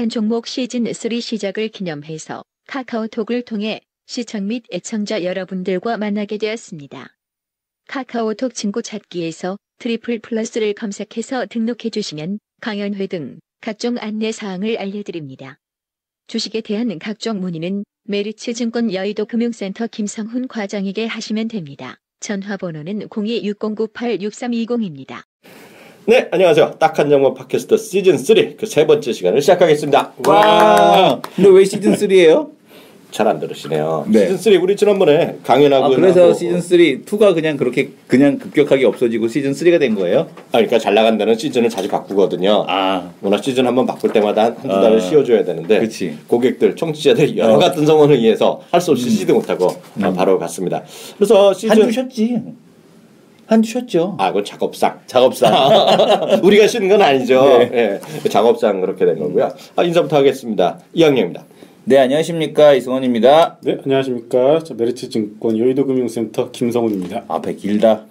한 종목 시즌3 시작을 기념해서 카카오톡을 통해 시청 및 애청자 여러분들과 만나게 되었습니다. 카카오톡 친구 찾기에서 트리플 플러스를 검색해서 등록해 주시면 강연회 등 각종 안내사항을 알려드립니다. 주식에 대한 각종 문의는 메리츠증권 여의도 금융센터 김성훈 과장에게 하시면 됩니다. 전화번호는 0260986320입니다. 네, 안녕하세요. 딱한 정보 팟캐스트 시즌3 그 세 번째 시간을 시작하겠습니다. 와, 근데 왜 시즌3예요? 잘 안 들으시네요. 네. 시즌3 우리 지난번에 강연하고 그래서 시즌3 2가 그냥 급격하게 없어지고 시즌3가 된 거예요? 그러니까 잘 나간다는 시즌을 자주 바꾸거든요. 워낙 시즌 한번 바꿀 때마다 한두 달을 쉬어줘야 되는데 그치. 고객들, 청취자들이 여러 같은 성원을 위해서 할 수 없이 쉬지도 못하고 바로 갔습니다. 그래서 시즌 한 주 쉬었지. 한 주 쉬었죠. 그건 작업상. 우리가 쉬는 건 아니죠. 네. 예, 작업상 그렇게 된 거고요. 인사부터 하겠습니다. 이학년입니다. 네, 안녕하십니까, 이승원입니다. 네, 안녕하십니까. 메리츠증권 여의도금융센터 김성훈입니다. 앞에 길다.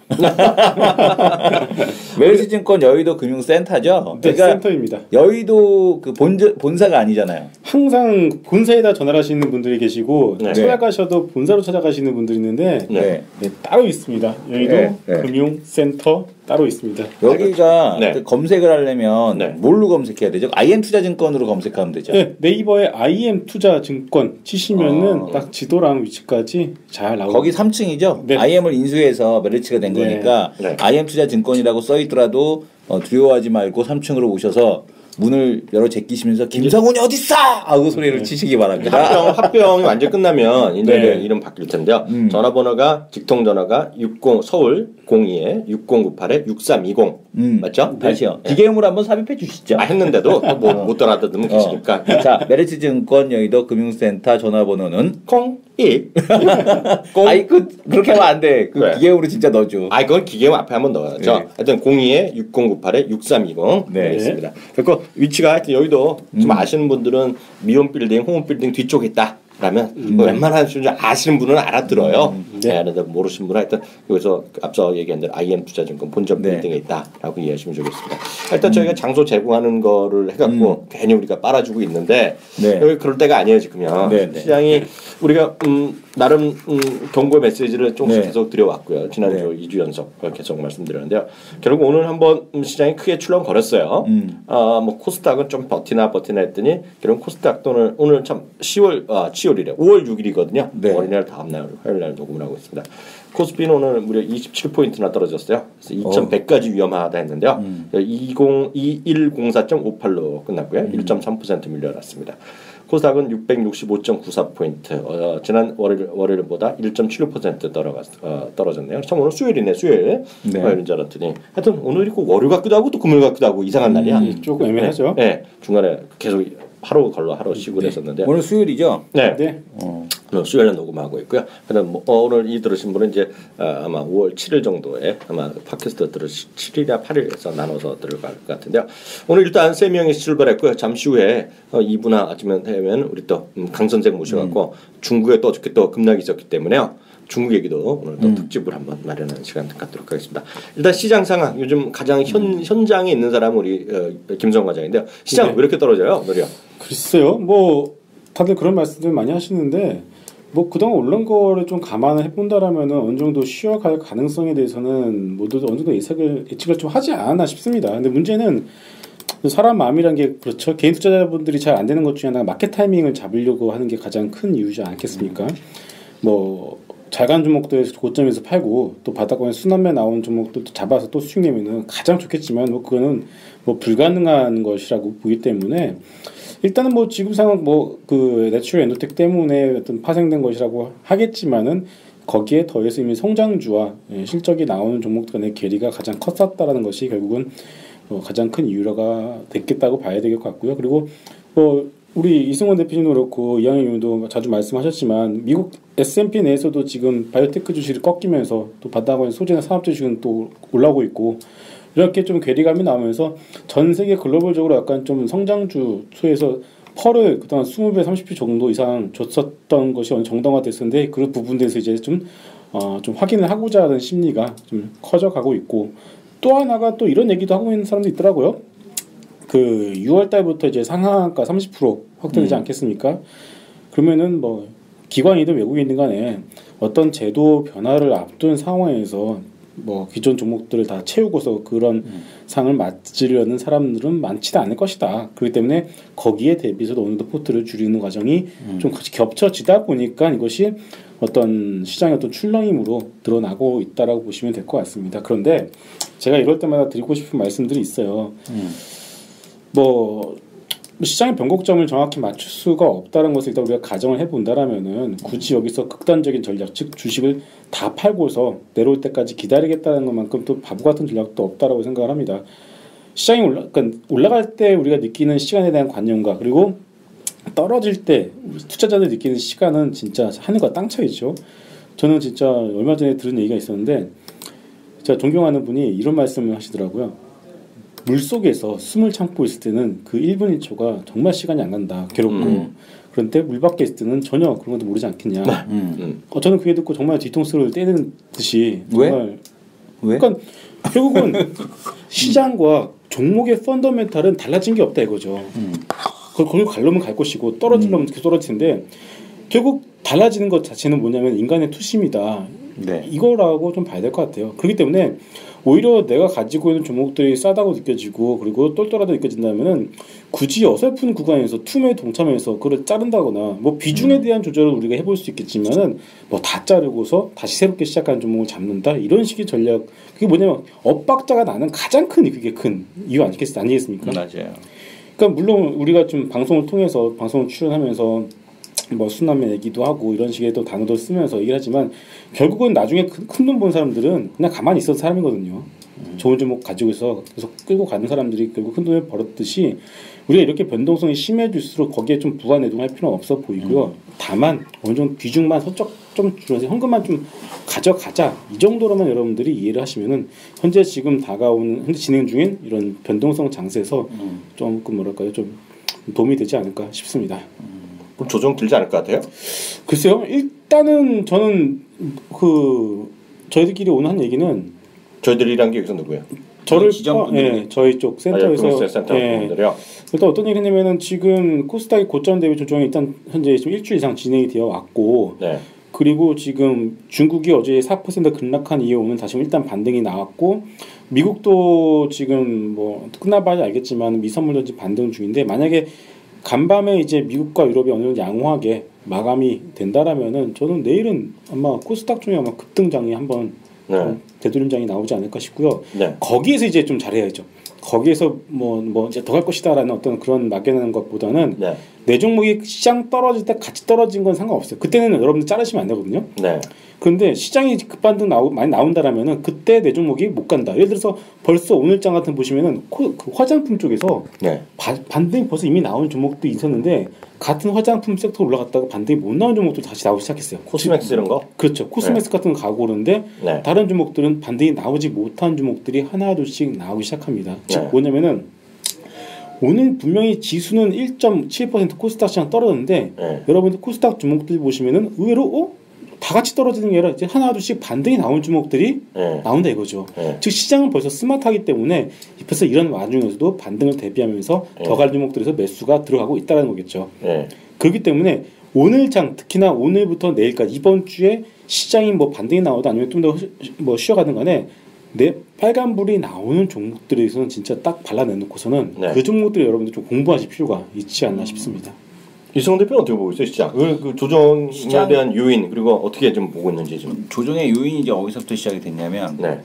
메리츠증권 여의도금융센터죠. 네, 그러니까 센터입니다. 여의도 그 본사가 아니잖아요. 항상 본사에다 전화를 하시는 분들이 계시고 네. 찾아가셔도 본사로 찾아가시는 분들이 있는데 네. 따로 있습니다. 여의도 네. 금융센터 따로 있습니다. 여기가 네. 검색을 하려면 네. 뭘로 검색해야 되죠? IM투자증권으로 검색하면 되죠. 네, 네이버에 IM투자증권 치시면은 딱 지도랑 위치까지 잘 나오고 거기 3층이죠. 네. IM을 인수해서 메리츠가 된 네. 거니까 네. IM투자증권이라고 써 있더라도 두려워하지 말고 3층으로 오셔서 문을 열어 제끼시면서 김성훈이 어딨어! 하고 소리를 치시기 바랍니다. 합병이 완전 끝나면 이제 네. 이름 바뀔 텐데요. 전화번호가 직통전화가 60 서울 02에 6098에 6320 맞죠? 다시요. 기계음으로 한번 삽입해 주시죠. 했는데도 못 알아듣는 계시니까 자, 메리츠증권 여의도 금융센터 전화번호는 01 그렇게 하면 안 돼. 왜? 기계음으로 진짜 넣어줘. 그건 기계음 앞에 한번 넣어야죠. 네. 하여튼 02에 6098에 6320 네. 있습니다. 그리고 위치가 하여튼 여의도 좀 아시는 분들은 미온 빌딩, 홍은 빌딩 뒤쪽에 있다. 라면 웬만한 수준 아시는 분은 알아들어요. 네. 그런데 모르시는 분은 하여튼 여기서 앞서 얘기한 대로 IM투자증권 본점 네. 빌딩에 있다라고 이해하시면 좋겠습니다. 일단 저희가 장소 제공하는 거를 해갖고 괜히 우리가 빨아주고 있는데 네. 여기 그럴 때가 아니에요 지금요. 네, 네. 시장이 우리가 나름 경고 메시지를 조금씩 네. 계속 드려왔고요. 지난주 2주 연속 계속 말씀드렸는데요. 결국 오늘 한번 시장이 크게 출렁거렸어요. 뭐 코스닥은 좀 버티나 했더니 결국 코스닥 돈을 오늘 참 10월이래. 5월 6일이거든요. 네. 어린이날 다음 날 화요일 날 녹음을 하고 있습니다. 코스피는 오늘 무려 27포인트나 떨어졌어요. 그래서 2100까지 위험하다 했는데요. 2104.58로 끝났고요. 1.3% 밀려났습니다. 코스닥은 665.94포인트. 지난 월요일보다 1.76% 떨어졌네요. 참 오늘 수요일이네. 수요일. 네. 화요일인 줄 알았더니 하여튼 오늘이 꼭 월요 같기도 하고 또 금요일 같기도 하고 이상한 날이야. 조금 애매하죠. 네. 중간에 계속 하루 쉬고 그랬었는데 오늘 수요일이죠? 네. 네. 오늘 수요일에 녹음하고 있고요. 그다음 오늘 들으신 분은 이제 아마 5월 7일 정도에 아마 팟캐스트 7일이나 8일에서 나눠서 들어갈 것 같은데요. 오늘 일단 3명이 출발했고요. 잠시 후에 2부나 아침에 되면 우리 또 강 선생 모셔갖고 중국에 또 어저께 또 급락이 있었기 때문에요. 중국 얘기도 오늘 또 특집을 한번 마련하는 시간 갖도록 하겠습니다. 일단 시장 상황 요즘 가장 현장에 있는 사람은 우리 김성 과장인데요. 시장 네. 왜 이렇게 떨어져요, 오늘이요? 글쎄요. 뭐 다들 그런 말씀들 많이 하시는데 뭐 그동안 올른 거를 좀 감안을 해본다라면은 어느 정도 쉬어갈 가능성에 대해서는 모두 어느 정도 예측을 좀 하지 않았나 싶습니다. 근데 문제는 사람 마음이란 게 그렇죠. 개인 투자자분들이 잘 안 되는 것 중에 하나가 마켓 타이밍을 잡으려고 하는 게 가장 큰 이유지 않겠습니까? 뭐 잘 간 종목들 고점에서 팔고 또 바닥권에 순환매 나온 종목도 잡아서 또 수익 내면은 가장 좋겠지만 뭐 그거는 뭐 불가능한 것이라고 보기 때문에 일단은 뭐 지금 상황 뭐 그 내추럴 엔도텍 때문에 어떤 파생된 것이라고 하겠지만은 거기에 더해서 이미 성장주와 실적이 나오는 종목들 간의 괴리가 가장 컸었다라는 것이 결국은 가장 큰 이유가 됐겠다고 봐야 될 것 같고요. 그리고 뭐 우리 이승원 대표님도 그렇고 이양희 의원도 자주 말씀하셨지만 미국 S&P 내에서도 지금 바이오테크 주식이 꺾이면서 또 바닥권 소재나 산업재 주식은 또 올라오고 있고 이렇게 좀 괴리감이 나오면서 전 세계 글로벌적으로 약간 좀 성장주 소에서 펄을 그동안 20배, 30배 정도 이상 줬었던 것이 정당화됐었는데 그 부분에서 이제 좀 확인을 하고자 하는 심리가 좀 커져가고 있고 또 하나가 또 이런 얘기도 하고 있는 사람도 있더라고요. 그 6월 달부터 이제 상한가 30% 확대되지 않겠습니까? 그러면은 뭐 기관이든 외국인이든 간에 어떤 제도 변화를 앞둔 상황에서 뭐 기존 종목들을 다 채우고서 그런 상을 맞으려는 사람들은 많지도 않을 것이다. 그렇기 때문에 거기에 대비해서도 어느 정도 포트를 줄이는 과정이 좀 같이 겹쳐지다 보니까 이것이 어떤 시장의 어떤 출렁임으로 드러나고 있다라고 보시면 될 것 같습니다. 그런데 제가 이럴 때마다 드리고 싶은 말씀들이 있어요. 뭐 시장의 변곡점을 정확히 맞출 수가 없다는 것을 일단 우리가 가정을 해본다라면은 굳이 여기서 극단적인 전략, 즉 주식을 다 팔고서 내려올 때까지 기다리겠다는 것만큼 또 바보 같은 전략도 없다라고 생각을 합니다. 시장이 그러니까 올라갈 때 우리가 느끼는 시간에 대한 관념과 그리고 떨어질 때 투자자들 느끼는 시간은 진짜 하늘과 땅 차이죠. 저는 진짜 얼마 전에 들은 얘기가 있었는데 제가 존경하는 분이 이런 말씀을 하시더라고요. 물속에서 숨을 참고 있을 때는 그 1분 1초가 정말 시간이 안 간다. 괴롭고. 그런데 물 밖에 있을 때는 전혀 그런 것도 모르지 않겠냐. 저는 그게 듣고 정말 뒤통수를 때리는 듯이 정말 왜? 그러니까 결국은 시장과 종목의 펀더멘탈은 달라진 게 없다 이거죠. 거기 가려면 갈 것이고 떨어지려면 계속 떨어질 텐데 결국 달라지는 것 자체는 뭐냐면 인간의 투심이다. 네. 이거라고 좀 봐야 될 것 같아요. 그렇기 때문에 오히려 내가 가지고 있는 종목들이 싸다고 느껴지고 그리고 똘똘하다고 느껴진다면은 굳이 어설픈 구간에서 툼에 동참해서 그걸 자른다거나 뭐 비중에 대한 조절을 우리가 해볼 수 있겠지만은 뭐 다 자르고서 다시 새롭게 시작하는 종목을 잡는다 이런 식의 전략 그게 뭐냐면 엇박자가 나는 가장 그게 큰 이유 아니겠습니까? 맞아요. 그러니까 물론 우리가 좀 방송을 통해서 방송을 출연하면서 뭐 순환매 얘기도 하고 이런 식의 또 단어도 쓰면서 얘기를 하지만 결국은 나중에 큰 돈 번 사람들은 그냥 가만히 있었던 사람이거든요. 좋은 종목 가지고 있어 계속 끌고 가는 사람들이 결국 큰 돈을 벌었듯이 우리가 이렇게 변동성이 심해질수록 거기에 좀 부가내동할 필요는 없어 보이고요. 다만 어느 정도 비중만 서쪽 좀 줄여서 현금만 좀 가져가자 이 정도로만 여러분들이 이해를 하시면은 현재 지금 다가오는 현재 진행 중인 이런 변동성 장세에서 조금 뭐랄까요 좀 도움이 되지 않을까 싶습니다. 그럼 조정 들지 않을 것 같아요? 글쎄요. 일단은 저는 그 저희들끼리 오늘 한 얘기는 저희들이란 게 여기서 누구예요? 저를 지정분들이 저희 쪽 센터에서 센터 분들이요. 일단 어떤 얘기를 했냐면은 지금 코스닥이 고점 대비 조정이 일단 현재 좀 일주일 이상 진행이 되어 왔고 네. 그리고 지금 중국이 어제 4% 급락한 이후 오늘 다시 일단 반등이 나왔고 미국도 지금 뭐 끝나봐야 알겠지만 미선물전지 반등 중인데 만약에 간밤에 이제 미국과 유럽이 어느 정도 양호하게 마감이 된다라면은 저는 내일은 아마 코스닥 중에 아마 급등장이 한번 되돌림장이 나오지 않을까 싶고요. 네. 거기에서 이제 좀 잘해야죠. 거기에서 뭐 이제 더 갈 것이다라는 어떤 그런 막연한 것보다는 네. 내 종목이 시장 떨어질 때 같이 떨어진 건 상관없어요. 그때는 여러분들 자르시면 안 되거든요. 네. 그런데 시장이 급반등 많이 나온다라면은 그때 내 종목이 못 간다. 예를 들어서 벌써 오늘장 같은 보시면은 그 화장품 쪽에서 네. 반등이 벌써 이미 나온 종목도 있었는데 같은 화장품 섹터 올라갔다가 반등이 못 나온 종목도 다시 나오기 시작했어요. 코스맥스 이런 거? 그렇죠. 코스맥스 같은 거 가고 오는데 네. 다른 종목들은 반등이 나오지 못한 종목들이 하나둘씩 나오기 시작합니다. 즉 네. 뭐냐면은 오늘 분명히 지수는 1.7% 코스닥 시장 떨어졌는데 네. 여러분들 코스닥 종목들 보시면은 의외로 다 같이 떨어지는 게 아니라 이제 하나둘씩 반등이 나온 종목들이 네. 나온다 이거죠. 네. 즉 시장은 벌써 스마트하기 때문에 벌써 이런 와중에서도 반등을 대비하면서 네. 더 갈 종목들에서 매수가 들어가고 있다는 거겠죠. 네. 그렇기 때문에 오늘장 특히나 오늘부터 내일까지 이번 주에 시장이 뭐 반등이 나오든 아니면 좀 더 뭐 쉬어가든 간에 내 빨간불이 나오는 종목들에서는 진짜 딱 발라내놓고서는 네. 그 종목들을 여러분들 좀 공부하실 필요가 있지 않나 싶습니다. 이승훈 대표는 어떻게 보고 있어요, 시장? 그 조정에 시장- 대한 요인 그리고 어떻게 좀 보고 있는지 좀. 조정의 요인이 이제 어디서부터 시작이 됐냐면 네.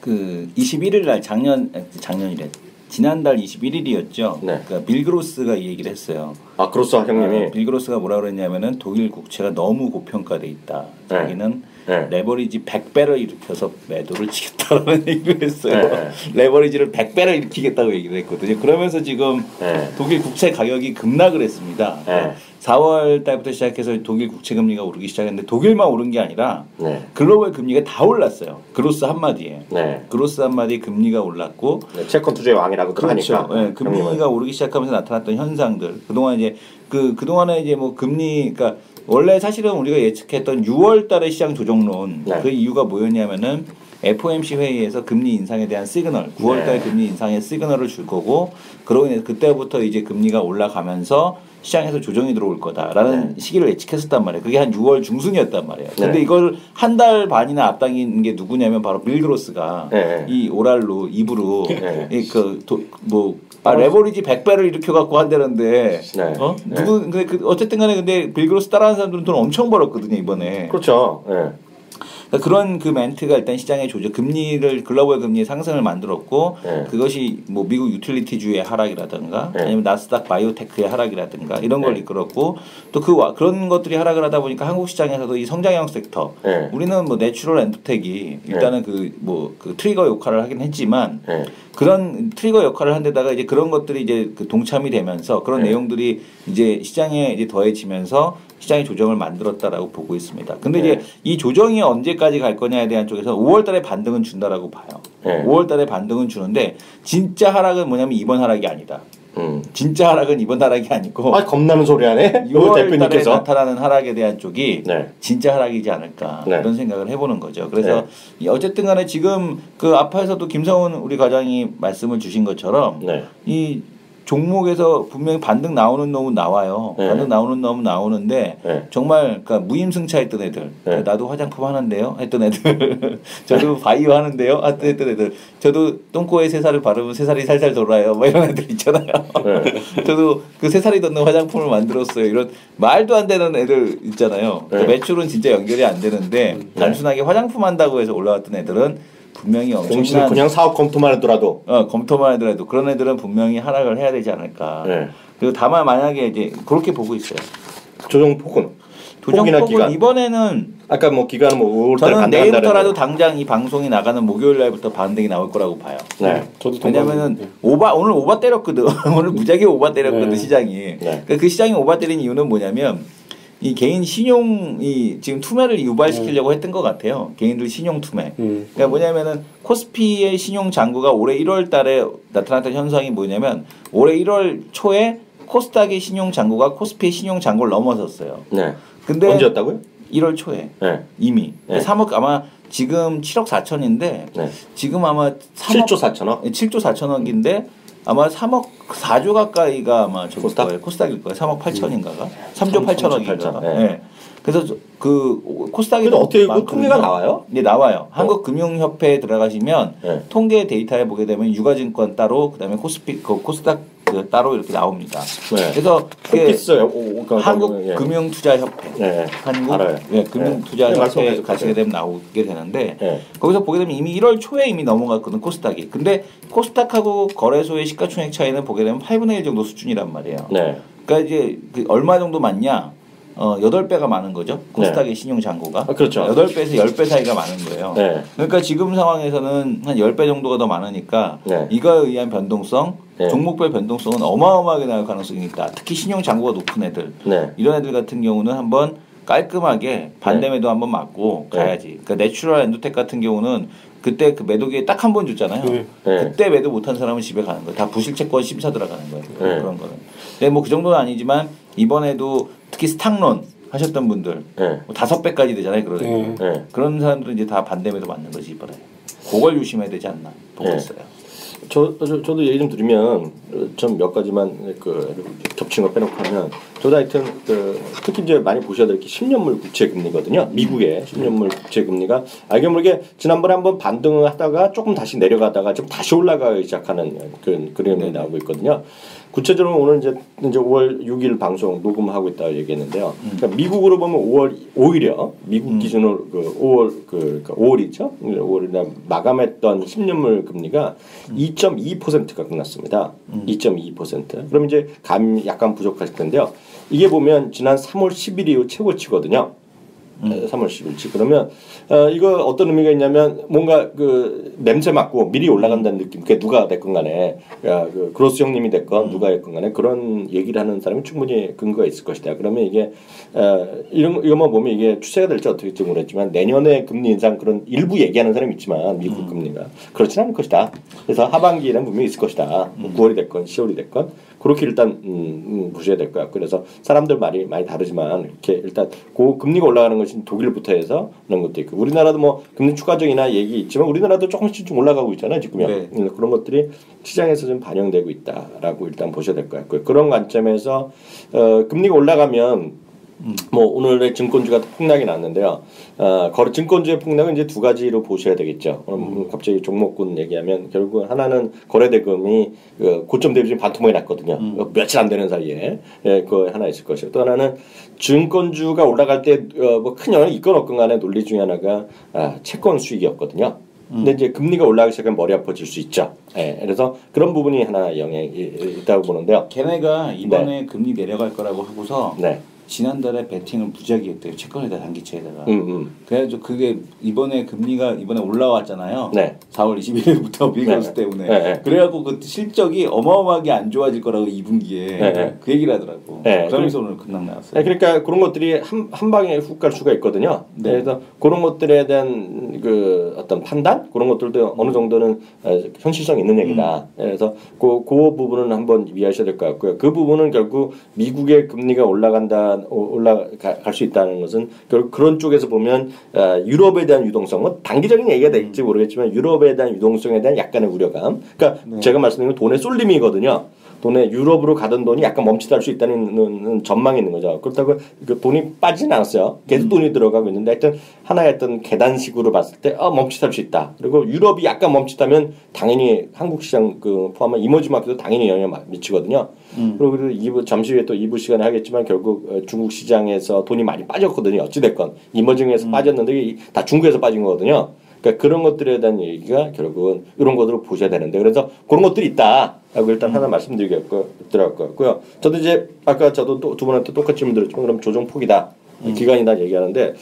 그 21일 날 작년이래. 지난달 21일이었죠. 네. 그러니까 빌 그로스가 이 얘기를 했어요. 아 그로스 형님이. 빌 그로스가 뭐라 그랬냐면은 독일 국채가 너무 고평가돼 있다. 자기는 네. 레버리지 100배를 일으켜서 매도를 치겠다라는 얘기를 했어요. 네. 레버리지를 100배를 일으키겠다고 얘기를 했거든요. 그러면서 지금 네. 독일 국채 가격이 급락을 했습니다. 네. 4월 달부터 시작해서 독일 국채 금리가 오르기 시작했는데 독일만 오른 게 아니라 네. 글로벌 금리가 다 올랐어요. 그로스 한마디에. 네. 그로스 한마디에 금리가 올랐고 네. 채권 투자의 왕이라고 그렇죠. 하니까. 네, 금리가 오르기 시작하면서 나타났던 현상들. 그동안 이제 그동안에 이제 뭐 금리 그러니까 원래 사실은 우리가 예측했던 6월 달의 시장 조정론 네. 그 이유가 뭐였냐면은 FOMC 회의에서 금리 인상에 대한 시그널, 9월달 금리 인상의 시그널을 줄 거고 그러고 인해서 그때부터 이제 금리가 올라가면서 시장에서 조정이 들어올 거다라는 시기를 예측했었단 말이에요. 그게 한 6월 중순이었단 말이에요. 근데 이걸 한 달 반이나 앞당긴 게 누구냐면 바로 빌 그로스가 이 오랄로 입으로 레버리지 100배를 일으켜 갖고 한다는데 근데 어쨌든 간에 근데 빌 그로스 따라하는 사람들은 돈 엄청 벌었거든요, 이번에. 그렇죠. 그러니까 그런 그 멘트가 일단 시장의 조정, 금리를 글로벌 금리의 상승을 만들었고 그것이 뭐 미국 유틸리티주의 하락이라든가 아니면 나스닥 바이오테크의 하락이라든가 이런 걸 이끌었고 또 그런 것들이 하락을 하다 보니까 한국 시장에서도 이 성장형 섹터 우리는 뭐 내추럴 엔드텍이 일단은 그 트리거 역할을 하긴 했지만 그런 트리거 역할을 한 데다가 이제 그런 것들이 이제 그 동참이 되면서 그런 내용들이 이제 시장에 이제 더해지면서 시장의 조정을 만들었다라고 보고 있습니다. 근데 이제 이 조정이 언제까지 갈 거냐에 대한 쪽에서 5월 달에 반등은 준다라고 봐요. 5월 달에 반등은 주는데 진짜 하락은 뭐냐면 이번 하락이 아니다. 진짜 하락은 이번 하락이 아니고 겁나는 소리 하네. 6월 달에 대표님께서 나타나는 하락에 대한 쪽이 진짜 하락이지 않을까 그런 생각을 해보는 거죠. 그래서 어쨌든 간에 지금 그 앞에서도 김성훈 우리 과장이 말씀을 주신 것처럼 이 종목에서 분명히 반등 나오는 놈은 나와요. 반등 나오는 놈은 나오는데 정말 그러니까 무임승차했던 애들 나도 화장품 하는데요 했던 애들 저도 바이오 하는데요 했던 애들 저도 똥꼬에 새살을 바르면 새살이 살살 돌아요 뭐 이런 애들 있잖아요. 저도 그 새살이 돋는 화장품을 만들었어요. 이런 말도 안 되는 애들 있잖아요. 그러니까 매출은 진짜 연결이 안 되는데 단순하게 화장품 한다고 해서 올라왔던 애들은 분명히 엄청난 그냥 사업 검토만 하더라도 검토만 하더라도 그런 애들은 분명히 하락을 해야 되지 않을까. 그리고 다만 만약에 이제 그렇게 보고 있어요. 조정폭은 조정폭은 이번에는 아까 뭐 기간은 뭐 5월 저는 내일부터라도 당장 이 방송이 나가는 목요일 날부터 반등이 나올 거라고 봐요. 저도 왜냐면은 오늘 오바 때렸거든. 오늘 무지하게 오바 때렸거든 시장이. 그러니까 그 시장이 오바 때린 이유는 뭐냐면 이 개인 신용이 지금 투매를 유발시키려고 했던 것 같아요. 개인들 신용 투매. 그러니까 뭐냐면은 코스피의 신용 잔고가 올해 1월 달에 나타났던 현상이 뭐냐면 올해 1월 초에 코스닥의 신용 잔고가 코스피의 신용 잔고를 넘어섰어요. 근데 언제였다고요? 1월 초에 이미 3억 아마 지금 7억 4천인데 지금 아마 7조 4천억? 7조 4천억인데 아마 3억 4조 가까이가 아마 코스닥일 거예요. 3억 8천인가가 3조 8천억인가. 그래서 그 코스닥이 어떻게 그 통계가 나와요? 네, 나와요. 한국금융협회에 들어가시면 통계 데이터에 보게 되면 유가증권 따로 그다음에 코스닥 따로 이렇게 나옵니다. 그래서 한국금융투자협회, 금융투자협회 가시게 되면 나오게 되는데 거기서 보게 되면 이미 1월 초에 이미 넘어갔거든 코스닥이. 근데 코스닥하고 거래소의 시가총액 차이는 보게 되면 8분의 1 정도 수준이란 말이에요. 그러니까 이제 얼마 정도 많냐? 8배가 많은 거죠. 코스닥의 신용 잔고가. 그렇죠. 8배에서 10배 사이가 많은 거예요. 그러니까 지금 상황에서는 한 10배 정도가 더 많으니까 이거에 의한 변동성, 종목별 변동성은 어마어마하게 나올 가능성이 있다. 특히 신용 잔고가 높은 애들. 이런 애들 같은 경우는 한번 깔끔하게 반대매도 한번 맞고 가야지. 그러니까 내추럴 엔도텍 같은 경우는 그때 그 매도기에 딱 한 번 줬잖아요. 그때 매도 못한 사람은 집에 가는 거예요. 다 부실채권 심사 들어가는 거예요. 그런 거는. 근데 뭐 그 정도는 아니지만 이번에도 특히 스탁론 하셨던 분들 5배까지 되잖아요. 그런 사람들은 이제 다 반대매도 맞는 거지 이번에. 그걸 조심해야 되지 않나 보고 있어요. 저도 얘기 좀 드리면 좀 몇 가지만 겹친 거 빼놓고 하면 저도 하여튼 특히 이제 많이 보셔야 될 게 10년물 국채 금리거든요. 미국의 10년물 국채 금리가 알게 모르게 지난번에 한번 반등을 하다가 조금 다시 내려가다가 좀 다시 올라가기 시작하는 그림이 나오고 있거든요. 구체적으로 오늘 이제 5월 6일 방송 녹음하고 있다고 얘기했는데요. 그러니까 미국으로 보면 오히려 미국 기준으로 5월 5월이죠. 5월이나 마감했던 10년물 금리가 2.2%가 끝났습니다. 2.2%. 그럼 이제 감이 약간 부족하실 텐데요. 이게 보면 지난 3월 10일 이후 최고치거든요. 3월 10일치. 그러면 이거 어떤 의미가 있냐면 뭔가 냄새 맡고 미리 올라간다는 느낌. 그게 누가 됐건 간에 그로스 형님이 됐건 누가 됐건 간에 그런 얘기를 하는 사람이 충분히 근거가 있을 것이다. 그러면 이게 이것만 보면 이게 추세가 될지 어떻게 될지 모르겠지만 내년에 금리 인상 그런 일부 얘기하는 사람이 있지만 미국 금리가 그렇지는 않을 것이다. 그래서 하반기에는 분명히 있을 것이다. 9월이 됐건 10월이 됐건 그렇게 일단 보셔야 될 것 같고 그래서 사람들 말이 많이 다르지만 이렇게 일단 금리가 올라가는 것이 독일부터 해서 그런 것도 있고 우리나라도 뭐 금리 추가적이나 얘기 있지만 우리나라도 조금씩 좀 올라가고 있잖아요 지금요. 네. 그런 것들이 시장에서 좀 반영되고 있다라고 일단 보셔야 될 것 같고요. 그런 관점에서 금리가 올라가면 뭐 오늘의 증권주가 폭락이 났는데요. 증권주의 폭락은 이제 두 가지로 보셔야 되겠죠. 갑자기 종목군 얘기하면 결국 하나는 거래대금이 고점 대비 지금 반토막이 났거든요. 며칠 안 되는 사이에 그거 하나 있을 것이고 또 하나는 증권주가 올라갈 때 뭐 큰 영향을 있건 없건 간에 논리 중에 하나가 채권 수익이었거든요. 근데 이제 금리가 올라가기 시작하면 머리 아파질 수 있죠. 그래서 그런 부분이 하나 영향이 있다고 보는데요. 걔네가 이번에 금리 내려갈 거라고 하고서 네. 지난달에 베팅을 무지하게 했대요. 채권에다 단기채에다가. 그래가지고 그게 이번에 금리가 이번에 올라왔잖아요. 네. 4월 21일부터 미국스 때문에. 네. 그래갖고 그 실적이 어마어마하게 안 좋아질 거라고 2분기에 그 얘기를 하더라고. 그러면서 오늘 급락 나왔어요. 그러니까 그런 것들이 한 방에 훅 갈 수가 있거든요. 네. 그래서 그런 것들에 대한 그 어떤 판단 그런 것들도 어느 정도는 현실성 있는 얘기다. 그래서 그 부분은 한번 이해하셔야 될 것 같고요. 그 부분은 결국 미국의 금리가 올라갈 수 있다는 것은 결국 그런 쪽에서 보면 유럽에 대한 유동성은 단기적인 얘기가 될지 모르겠지만 유럽에 대한 유동성에 대한 약간의 우려감. 그러니까 제가 말씀드린 건 돈의 쏠림이거든요. 돈에 유럽으로 가던 돈이 약간 멈칫할 수 있다는 전망이 있는 거죠. 그렇다고 그 돈이 빠지진 않았어요. 계속 돈이 들어가고 있는데 하여튼 하나의 어떤 계단식으로 봤을 때 멈칫할 수 있다. 그리고 유럽이 약간 멈칫하면 당연히 한국 시장 포함한 이머징 마켓도 당연히 영향을 미치거든요. 그리고 잠시 후에 또 2부 시간에 하겠지만 결국 중국 시장에서 돈이 많이 빠졌거든요. 어찌됐건 이머징에서 빠졌는데 다 중국에서 빠진 거거든요. 그러니까 그런 것들에 대한 얘기가 결국은 이런 것으로 보셔야 되는데 그래서 그런 것들이 있다라고 일단 하나 말씀드리겠고 들어갈 것 같고요. 저도 이제 아까 저도 또 두 분한테 똑같이 질문 드렸지만 그럼 조정폭이다 기간이다 얘기하는데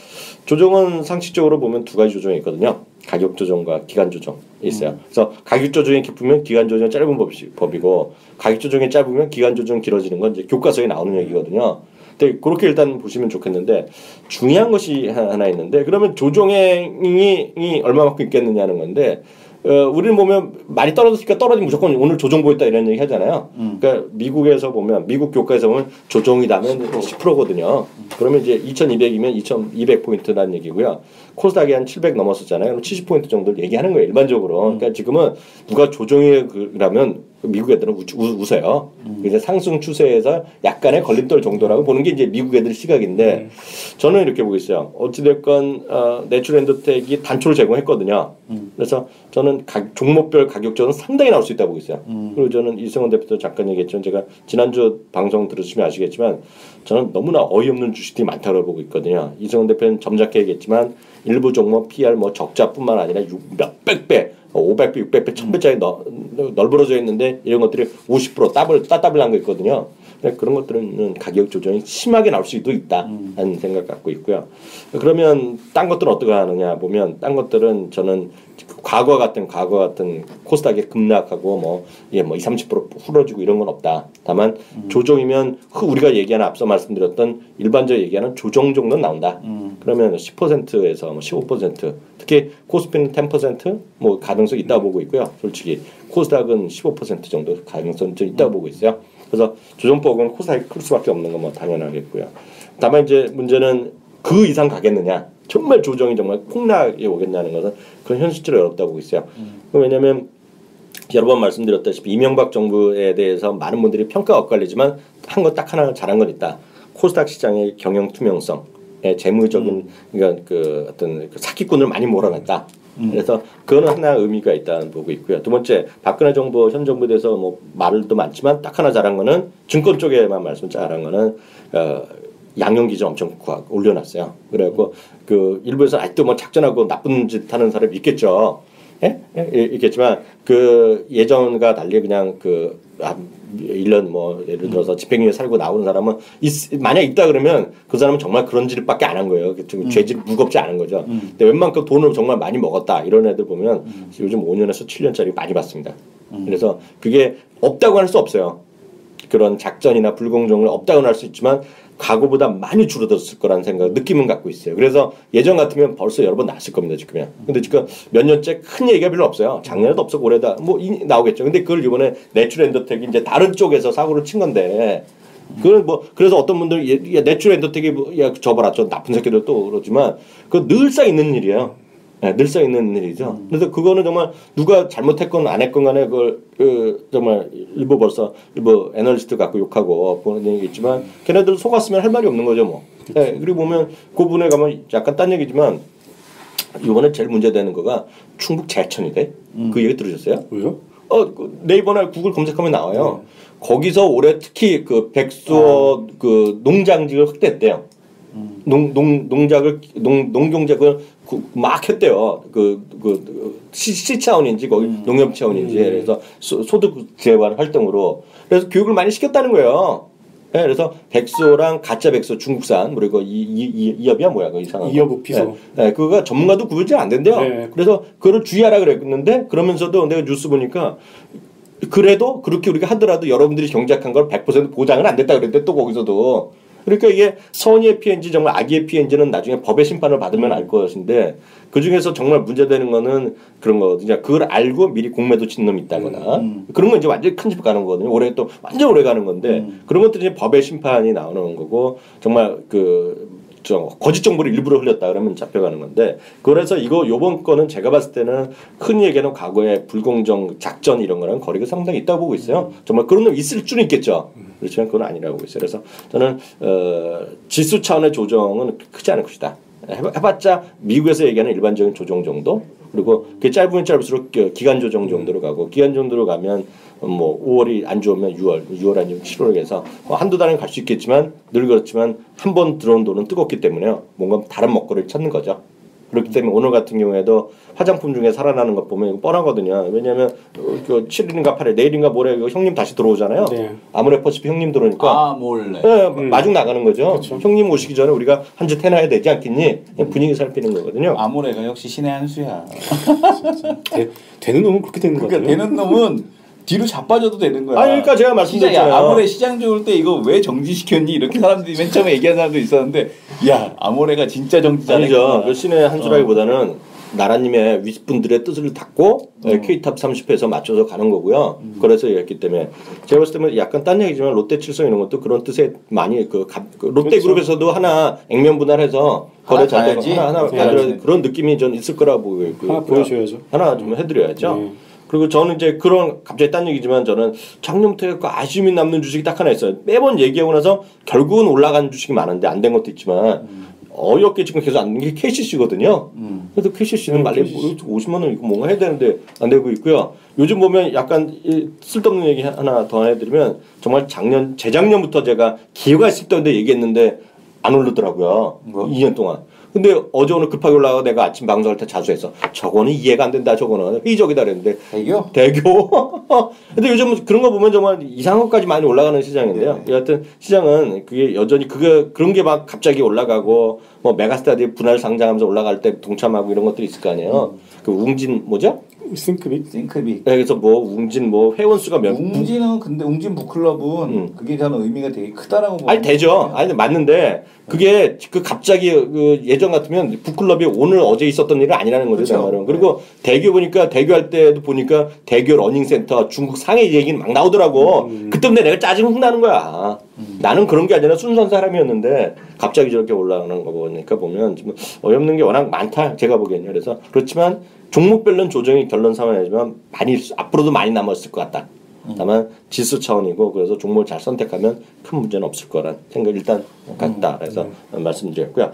조정은 상식적으로 보면 두 가지 조정이 있거든요. 가격 조정과 기간 조정이 있어요. 그래서 가격 조정이 깊으면 기간 조정이 짧은 법이고 가격 조정이 짧으면 기간 조정이 길어지는 건 이제 교과서에 나오는 얘기거든요. 근데 그렇게 일단 보시면 좋겠는데 중요한 것이 하나 있는데 그러면 조정행이 얼마만큼 있겠느냐는 건데 우리는 보면 많이 떨어졌으니까 떨어지면 무조건 오늘 조정 보였다 이런 얘기 하잖아요. 그러니까 미국에서 보면 미국 교과에서 보면 조정이다면 10%거든요. 그러면 이제 2200이면 2200포인트라는 얘기고요. 코스닥이 한 700 넘었었잖아요. 그럼 70포인트 정도를 얘기하는 거예요. 일반적으로. 그러니까 지금은 누가 조정이라면 미국 애들은 웃어요. 이제 상승 추세에서 약간의 걸림돌 정도라고 보는 게 이제 미국 애들 시각인데 저는 이렇게 보고 있어요. 어찌됐건 내추럴엔더텍이 단초를 제공했거든요. 그래서 저는 종목별 가격적으로 상당히 나올 수 있다고 보고 있어요. 그리고 저는 이승원 대표도 잠깐 얘기했지만 제가 지난주 방송 들으시면 아시겠지만 저는 너무나 어이없는 주식들이 많다고 보고 있거든요. 이승원 대표는 점잖게 얘기했지만 일부 종목 PR 뭐 적자뿐만 아니라 몇백 배 500배, 600배, 1000배짜리 널브러져 있는데 이런 것들이 50% 따블 난 거 있거든요. 그런 것들은 가격 조정이 심하게 나올 수도 있다는 생각 갖고 있고요. 그러면 딴 것들은 어떻게 하느냐 보면 딴 것들은 저는 과거 같은 코스닥의 급락하고 뭐 20-30% 풀어주고 이런 건 없다. 다만 조정이면 우리가 얘기하는 앞서 말씀드렸던 일반적으로 얘기하는 조정 정도는 나온다. 그러면 10%에서 15% 특히 코스피는 10% 뭐 가능성이 있다고 보고 있고요. 솔직히 코스닥은 15% 정도 가능성이 좀 있다고 보고 있어요. 그래서 조정폭은 코스닥이 클 수밖에 없는 건 뭐 당연하겠고요. 다만 이제 문제는 그 이상 가겠느냐. 정말 조정이 정말 폭락이 오겠냐는 것은 그건 현실적으로 어렵다고 보고 있어요. 왜냐하면 여러 번 말씀드렸다시피 이명박 정부에 대해서 많은 분들이 평가가 엇갈리지만 한 거 딱 하나 잘한 건 있다. 코스닥 시장의 경영 투명성, 재무적인 그러니까 그 어떤 사기꾼을 많이 몰아냈다. 그래서 그거는 하나 의미가 있다는 보고 있고요. 두 번째 박근혜 정부 현 정부에 대해서 뭐 말도 많지만 딱 하나 잘한 거는 증권 쪽에만 말씀 잘한 거는 양형 기준 엄청 올려놨어요. 그래갖고 그 일부에서 아직도 뭐 작전하고 나쁜 짓 하는 사람이 있겠죠. 있겠지만 그 예전과 달리 그냥 1년 뭐 예를 들어서 집행유예 살고 나오는 사람은 만약 있다 그러면 그 사람은 정말 그런 짓밖에 안 한 거예요. 죄질이 무겁지 않은 거죠. 근데 웬만큼 돈을 정말 많이 먹었다 이런 애들 보면 요즘 5년에서 7년짜리 많이 받습니다. 그래서 그게 없다고 할 수 없어요. 그런 작전이나 불공정을 없다고는 할 수 있지만 과거보다 많이 줄어들었을 거라는 생각, 느낌은 갖고 있어요. 그래서 예전 같으면 벌써 여러 번 났을 겁니다, 지금은. 근데 지금 몇 년째 큰 얘기가 별로 없어요. 작년에도 없었고 올해다 뭐 나오겠죠. 근데 그걸 이번에 내추럴 엔더텍이 이제 다른 쪽에서 사고를 친 건데, 그건 뭐 그래서 어떤 분들은 야, 내추럴 엔더텍이 뭐, 야 저봐라 저 나쁜 새끼들 또 그러지만 그 늘상 있는 일이에요. 네, 늘상 있는 일이죠. 그래서 그거는 정말 누가 잘못했건 안 했건 간에 그걸 정말 일부 애널리스트 갖고 욕하고 보는 얘기 있지만 걔네들 속았으면 할 말이 없는 거죠 뭐. 네, 그리고 보면 그분에 가면 약간 딴 얘기지만 이번에 제일 문제되는 거가 충북 제천이 돼. 그 얘기 들으셨어요? 왜요? 그 네이버나 구글 검색하면 나와요. 거기서 올해 특히 그 백수어 그 농장직을 확대했대요. 농경작을 막 했대요. 시 차원인지 거기 농협 차원인지 그래서 소득 재반 활동으로 그래서 교육을 많이 시켰다는 거예요. 네, 그래서 백소랑 가짜 백소 중국산 그리고 이협이야 뭐야 그 이상한 이협 피소. 네, 그거가 전문가도 구분이 안 된대요. 네. 그래서 그걸 주의하라 그랬는데 그러면서도 내가 뉴스 보니까 그래도 그렇게 우리가 하더라도 여러분들이 경작한 걸 100% 보장은 안 됐다 그랬대 또 거기서도. 그러니까 이게 선의의 피해인지 정말 악의의 피해인지는 나중에 법의 심판을 받으면 알 것인데 그 중에서 정말 문제되는 거는 그런 거거든요. 그걸 알고 미리 공매도 친 놈이 있다거나 그런 건 이제 완전히 큰 집 가는 거거든요. 올해 또 완전 오래 가는 건데 그런 것들이 이제 법의 심판이 나오는 거고 정말 거짓 정보를 일부러 흘렸다 그러면 잡혀가는 건데 그래서 요번 거는 제가 봤을 때는 흔히 얘기하는 과거의 불공정 작전 이런 거랑 거리가 상당히 있다고 보고 있어요. 정말 그런 놈 있을 수는 있겠죠. 그렇지만 그건 아니라고 보고 있어요. 그래서 저는 지수 차원의 조정은 크지 않을 것이다. 해봤자 미국에서 얘기하는 일반적인 조정 정도 그리고 그게 짧으면 짧을수록 기간 조정 정도로 가고 기간 정도로 가면 뭐 5월이 안 좋으면 6월 아니면 7월에 해서 한두 달은 갈 수 있겠지만 늘 그렇지만 한 번 들어온 돈은 뜨겁기 때문에요. 뭔가 다른 먹거리를 찾는 거죠. 그렇기 때문에 오늘 같은 경우에도 화장품 중에 살아나는 것 보면 이거 뻔하거든요. 왜냐하면 7일인가 8일 내일인가 모레 형님 다시 들어오잖아요. 네. 아모레퍼시픽 형님 들어오니까 몰래. 네, 마중 나가는 거죠. 그렇죠. 형님 오시기 전에 우리가 한 주 해놔야 되지 않겠니? 분위기 살피는 거거든요. 아모레가 역시 신의 한 수야. 되는 놈은 그렇게 되는 거예요. 그러니까 되는 놈은 뒤로 자빠져도 되는 거야. 그러니까 제가 말씀드렸잖아요. 아모레 시장 좋을 때 이거 왜 정지시켰니? 이렇게 사람들이 맨 처음에 얘기하는 사람도 있었는데 야 아모레가 진짜 정지 아니죠. 그 신의 한 수라기보다는 나라님의 윗분들의 뜻을 닫고 K탑 30회에서 맞춰서 가는 거고요. 그래서 얘기했기 때문에 제가 봤을 때는 약간 딴 얘기지만 롯데칠성 이런 것도 그런 뜻에 많이 롯데그룹에서도 하나 액면 분할해서 거래 잘 되고 하나 그런 느낌이 전 있을 거라고 보고 있고요. 하나 보여줘야죠. 하나 좀 해드려야죠. 그리고 저는 이제 그런 갑자기 딴 얘기지만 저는 작년부터 아쉬움이 남는 주식이 딱 하나 있어요. 매번 얘기하고 나서 결국은 올라간 주식이 많은데 안 된 것도 있지만 어이없게 지금 계속 안 된 게 KCC거든요. 그래서 KCC는 말리 50만 원 이거 뭔가 해야 되는데 안 되고 있고요. 요즘 보면 약간 쓸데없는 얘기 하나 더 해드리면 정말 재작년부터 제가 기회가 있을 때 얘기했는데 안 오르더라고요. 2년 동안. 근데 어제 오늘 급하게 올라가고 내가 아침 방송할 때 자수해서 저거는 이해가 안 된다 저거는 회의적이다 그랬는데 대교 근데 요즘 그런 거 보면 정말 이상한 것까지 많이 올라가는 시장인데요. 여하튼 시장은 그게 여전히 그런 게 막 갑자기 올라가고 뭐 메가스타디 분할 상장하면서 올라갈 때 동참하고 이런 것들이 있을 거 아니에요. 그 웅진 뭐죠? 싱크빅. 네, 그래서 뭐 웅진 뭐 회원 수가 웅진은 근데 웅진 북클럽은 그게 저는 의미가 되게 크다라고 보는. 아니 되죠. 아니 맞는데 그게 갑자기 예전 같으면 북클럽이 오늘 어제 있었던 일은 아니라는 거죠. 그렇죠. 그리고 대교 보니까 대교할 때도 보니까 대교 러닝센터 중국 상해 얘기는 막 나오더라고. 그때부터 내가 짜증 훅 나는 거야. 나는 그런 게 아니라 순수한 사람이었는데 갑자기 저렇게 올라가는 거 보니까 보면 좀 어이없는 게 워낙 많다 제가 보기에는. 그래서 그렇지만 종목별로는 조정이 결론 삼아야지만 앞으로도 많이 남았을 것 같다. 다만 지수 차원이고 그래서 종목을 잘 선택하면 큰 문제는 없을 거란 생각이 일단 같다. 그래서 말씀드렸고요.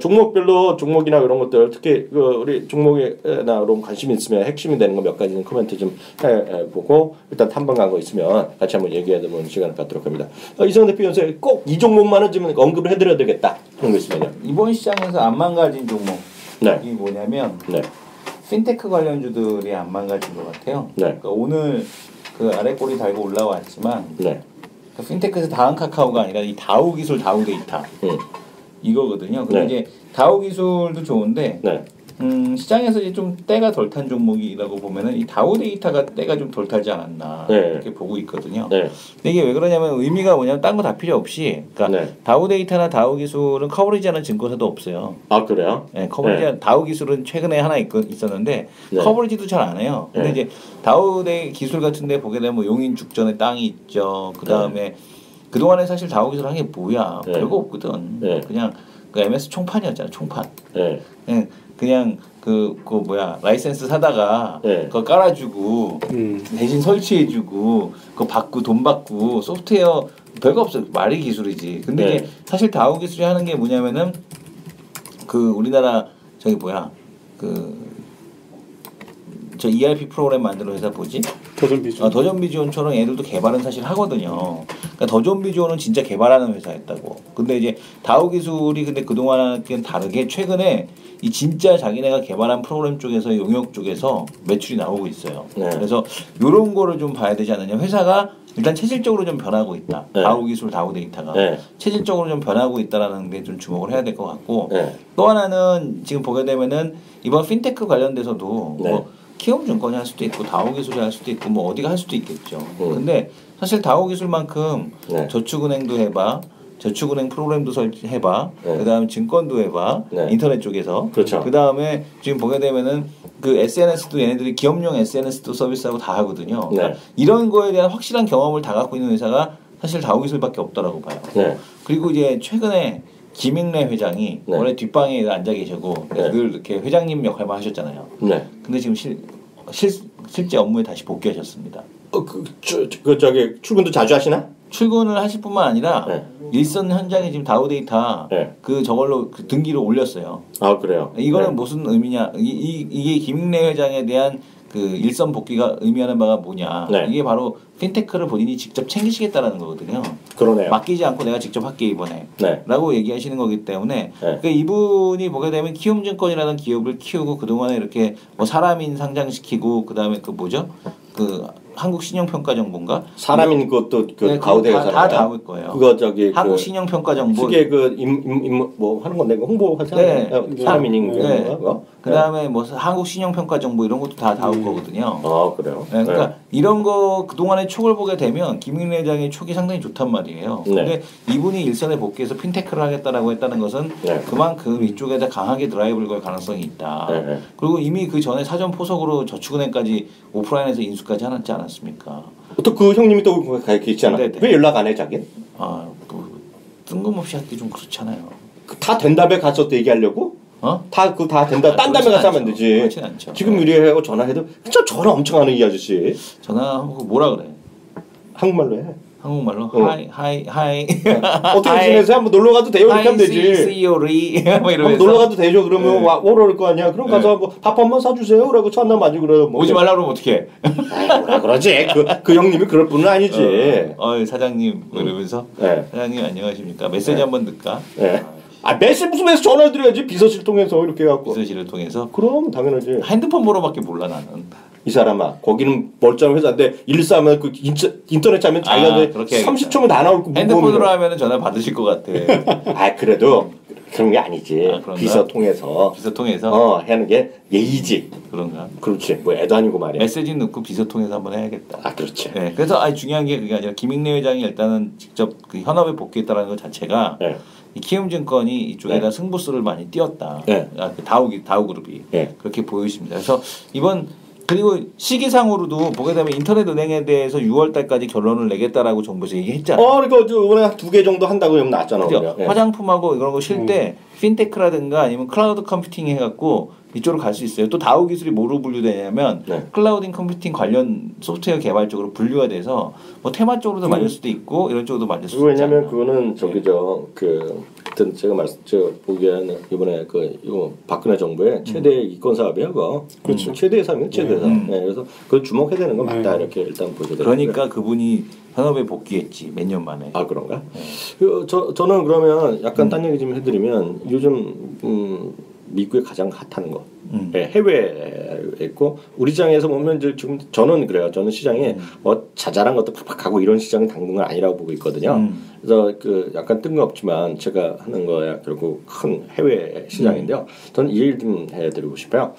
종목별로 종목이나 이런 것들 특히 우리 종목이나 이런 관심이 있으면 핵심이 되는 거 몇 가지는 코멘트 좀 해보고 일단 탐방 간 거 있으면 같이 한번 얘기해보는 시간을 갖도록 합니다. 이성 대표 연세 꼭 이 종목만은 좀 언급을 해드려야 되겠다. 그런 거 있으면요. 이번 시장에서 안 망가진 종목이 뭐냐면 핀테크 관련주들이 안 망가진 것 같아요. 그러니까 오늘 그 아래 꼬리 달고 올라왔지만 그 핀테크에서 다음 카카오가 아니라 이 다우 기술 다우 데이터 이거거든요. 근데 이제 다우 기술도 좋은데 시장에서 이제 좀 때가 덜 탄 종목이라고 보면은 이 다우 데이터가 때가 좀 덜 타지 않았나 네. 이렇게 보고 있거든요. 네. 근데 이게 왜 그러냐면 의미가 뭐냐면 딴 거 다 필요 없이, 그러니까 네. 다우 데이터나 다우 기술은 커버리지하는 증권사도 없어요. 아 그래요? 네, 커버리지 네. 다우 기술은 최근에 하나 있었는데 네. 커버리지도 잘 안 해요. 근데 네. 이제 다우 기술 같은데 보게 되면 뭐 용인 죽전에 땅이 있죠. 그 다음에 그 동안에 사실 다우 기술 한 게 뭐야? 네. 별거 없거든. 네. 그냥 그 MS 총판이었잖아, 총판. 네. 그냥 그 뭐야 라이센스 사다가 네. 그거 깔아주고 대신 설치해주고 그거 받고 돈 받고 소프트웨어 별거 없어. 말이 기술이지. 근데 네. 이제 사실 다우 기술이 하는 게 뭐냐면은 그 우리나라 저기 뭐야 저 ERP 프로그램 만드는 회사 뭐지? 더존비전. 더존비전처럼 얘들도 개발은 사실 하거든요. 그러니까 더존비전은 진짜 개발하는 회사였다고. 근데 이제 다우 기술이 근데 그동안은 다르게 최근에 이 진짜 자기네가 개발한 프로그램 쪽에서 용역 쪽에서 매출이 나오고 있어요. 네. 그래서 이런 거를 좀 봐야 되지 않느냐. 회사가 일단 체질적으로 좀 변하고 있다. 네. 다우 기술, 다우 데이터가 네. 체질적으로 좀 변하고 있다라는 데 좀 주목을 해야 될 것 같고 네. 또 하나는 지금 보게 되면은 이번 핀테크 관련돼서도 네. 뭐 키움증권이 할 수도 있고 다우 기술이 할 수도 있고 뭐 어디가 할 수도 있겠죠. 근데 사실 다우 기술만큼 네. 저축은행도 해봐. 저축은행 프로그램도 설치해봐. 네. 그다음에 증권도 해봐. 네. 인터넷 쪽에서. 그렇죠. 그다음에 지금 보게 되면은 그 SNS도 얘네들이 기업용 SNS도 서비스하고 다 하거든요. 네. 그러니까 이런 거에 대한 확실한 경험을 다 갖고 있는 회사가 사실 다우 기술밖에 없다라고 봐요. 네. 그리고 이제 최근에 김익래 회장이 네. 원래 뒷방에 앉아 계시고 네. 늘 이렇게 회장님 역할만 하셨잖아요. 네. 근데 지금 실제 업무에 다시 복귀하셨습니다. 저기 출근도 자주 하시나? 출근을 하실 뿐만 아니라 네. 일선 현장에 지금 다우 데이터 네. 그 저걸로 그 등기를 올렸어요. 아 그래요. 이거는 네. 무슨 의미냐? 이게 김익래 회장에 대한 그 일선 복귀가 의미하는 바가 뭐냐? 네. 이게 바로 핀테크를 본인이 직접 챙기시겠다라는 거거든요. 그러네요. 맡기지 않고 내가 직접 할게 이번에. 네. 라고 얘기하시는 거기 때문에 그러니까 이분이 보게 되면 키움증권이라는 기업을 키우고 그동안에 이렇게 뭐 사람인 상장시키고 그다음에 그 뭐죠? 그 한국신용평가정보인가? 사람인 것도 그 네, 다우 다 대회사 다울 거예요. 그거 저기 한국신용평가정보. 그게 뭐 하는 건데 홍보 하잖아요. 네. 사람인 네. 거. 그다음에 뭐 한국신용평가정보 이런 것도 다 다울 거거든요. 아 그래요. 네, 그러니까 이런 거 그동안의 촉을 보게 되면 김익래 회장의 촉이 상당히 좋단 말이에요. 네. 근데 이분이 일선에 복귀해서 핀테크를 하겠다라고 했다는 것은 네. 그만큼 이쪽에다 강하게 드라이브를 걸 가능성이 있다. 네. 그리고 이미 그 전에 사전 포석으로 저축은행까지 오프라인에서 인수까지 하지 않았습니까? 또 그 형님이 또 가르쳐 있잖아. 네, 네. 왜 연락 안 해 자기? 또 뜬금없이 하기 좀 그렇잖아요. 다 된 다음에 가서 또 얘기하려고? 다 된다. 딴 다음에 가서 하면 되지. 그렇진 않죠. 지금 의뢰하고 전화해도 진짜 전화 엄청 하는 이 아저씨. 전화하고 뭐라 그래? 한국말로 해. 한국말로 하이 어떻게 지내세요? 한번 놀러 가도 돼요? 이렇게 하면 되지. 씨요리 뭐 한번 이러면서 놀러 가도 되죠. 그러면 네. 오러 올 거 아니야. 그럼 가서 한번 밥 한 번 사주세요. 그러고 첫날 맞이 그러면 뭐. 오지 말라 그러면 어떡해? 뭐라 그러지? 그 형님이 그럴 분은 아니지. 사장님 뭐 이러면서 네. 사장님 안녕하십니까? 메시지 한번 넣을까? 네. 무슨 메시지 전화를 드려야지. 비서실 통해서 이렇게 해갖고. 비서실을 통해서 그럼 당연하지. 핸드폰 번호밖에 몰라 나는. 이 사람아, 거기는 멀쩡한 회사인데 일사하면 그 인터넷 차면 자기가 그렇게 30초면 다 나올 거 핸드폰으로 하면은 전화 받으실 것 같아. 그래도 그런 게 아니지. 그런가? 비서 통해서. 비서 통해서 하는 게 예의지. 그런가? 그렇지. 뭐 애도 아니고 말이야. 메시지 넣고 비서 통해서 한번 해야겠다. 그렇지. 네, 그래서 중요한 게 그게 아니라 김익래 회장이 일단은 직접 그 현업에 복귀했다는 것 자체가 네. 이 키움증권이 이쪽에다 네. 승부수를 많이 띄웠다. 네. 그 다우 그룹이 네. 그렇게 보여집니다. 그래서 그리고 시기상으로도 보게 되면 인터넷 은행에 대해서 6월 달까지 결론을 내겠다라고 정부에서 얘기했잖아요. 그러니까 이번에 2개 정도 한다고 여기 나왔잖아. 그죠? 네. 화장품하고 이런 거 쉴 때 핀테크라든가 아니면 클라우드 컴퓨팅 해갖고 이쪽으로 갈 수 있어요. 또 다우 기술이 뭐로 분류되냐면 네. 클라우드 컴퓨팅 관련 소프트웨어 개발 쪽으로 분류가 돼서 뭐 테마 쪽으로도 맞을 수도 있고 이런 쪽으로도 맞을 수도 있고. 왜냐면 그거는 하여튼 제가 보기에는 이번에 이거 박근혜 정부의 최대 이권 사업이야, 그거. 그렇죠. 최대 사업이야, 최대 사업. 네, 그래서 그걸 주목해야 되는 건 맞다 이렇게 일단 보셔야 되는 그러니까 그분이 현업에 복귀했지 몇 년 만에. 그런가? 저는 그러면 약간 딴 얘기 좀 해드리면 요즘 미국에 가장 핫한 거 해외에 있고 우리 시장에서 보면 이제 지금 저는 그래요. 저는 시장에 뭐 자잘한 것도 팍팍하고 이런 시장이 당분간 아니라고 보고 있거든요. 그래서 그 약간 뜬금없지만 제가 하는 거야 결국 큰 해외 시장인데요. 저는 이 얘기를 좀 해드리고 싶어요.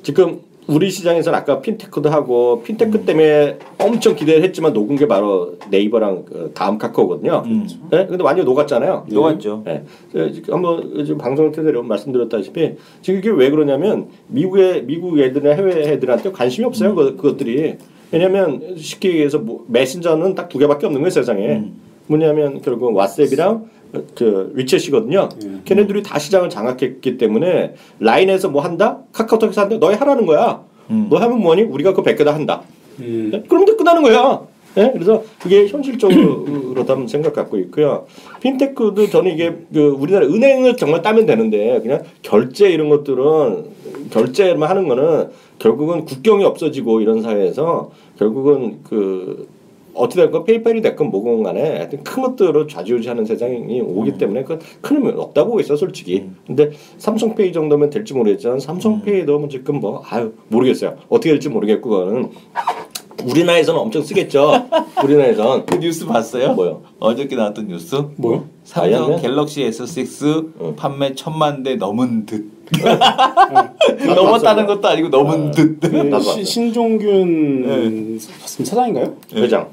지금 우리 시장에서는 아까 핀테크도 하고 핀테크 때문에 엄청 기대를 했지만 녹은 게 바로 네이버랑 그 다음 카카오거든요. 네? 근데 완전 녹았잖아요. 녹았죠. 네. 한번 지금 방송 태대로 말씀드렸다시피 지금 이게 왜 그러냐면 미국 애들이나 해외 애들한테 관심이 없어요. 그것들이. 왜냐하면 쉽게 얘기해서 뭐 메신저는 딱 2개밖에 없는 거예요 세상에. 뭐냐면 결국 왓츠앱이랑 그 위챗이거든요. 걔네들이 다 시장을 장악했기 때문에 라인에서 뭐 한다? 카카오톡에서 한다? 너희 하라는 거야. 너 하면 뭐니? 우리가 그 100개 다 한다. 네? 그럼 이제 끝나는 거야. 네? 그래서 그게 현실적으로 그렇다는 생각 갖고 있고요. 핀테크도 저는 이게 그 우리나라 은행을 정말 따면 되는데 그냥 결제 이런 것들은 결제만 하는 거는 결국은 국경이 없어지고 이런 사회에서 결국은 그 어떻게 될건 페이팔이 됐건 뭐건 간에 하여튼 큰 것들을 좌지우지하는 세상이 오기 때문에 그건 큰 의미 없다고 보고 있어 솔직히. 근데 삼성페이 정도면 될지 모르겠지만 삼성페이도 지금 뭐 모르겠어요. 어떻게 될지 모르겠고 그거는 우리나라에서는 엄청 쓰겠죠. 우리나라에선. 그 뉴스 봤어요? 뭐요? 어저께 나왔던 뉴스? 뭐요? 삼성 아니면? 갤럭시 S6 판매 1,000만 대 넘은 듯. 넘었다는 것도 아니고 넘은 듯. 그 신종균 사장인가요? 회장.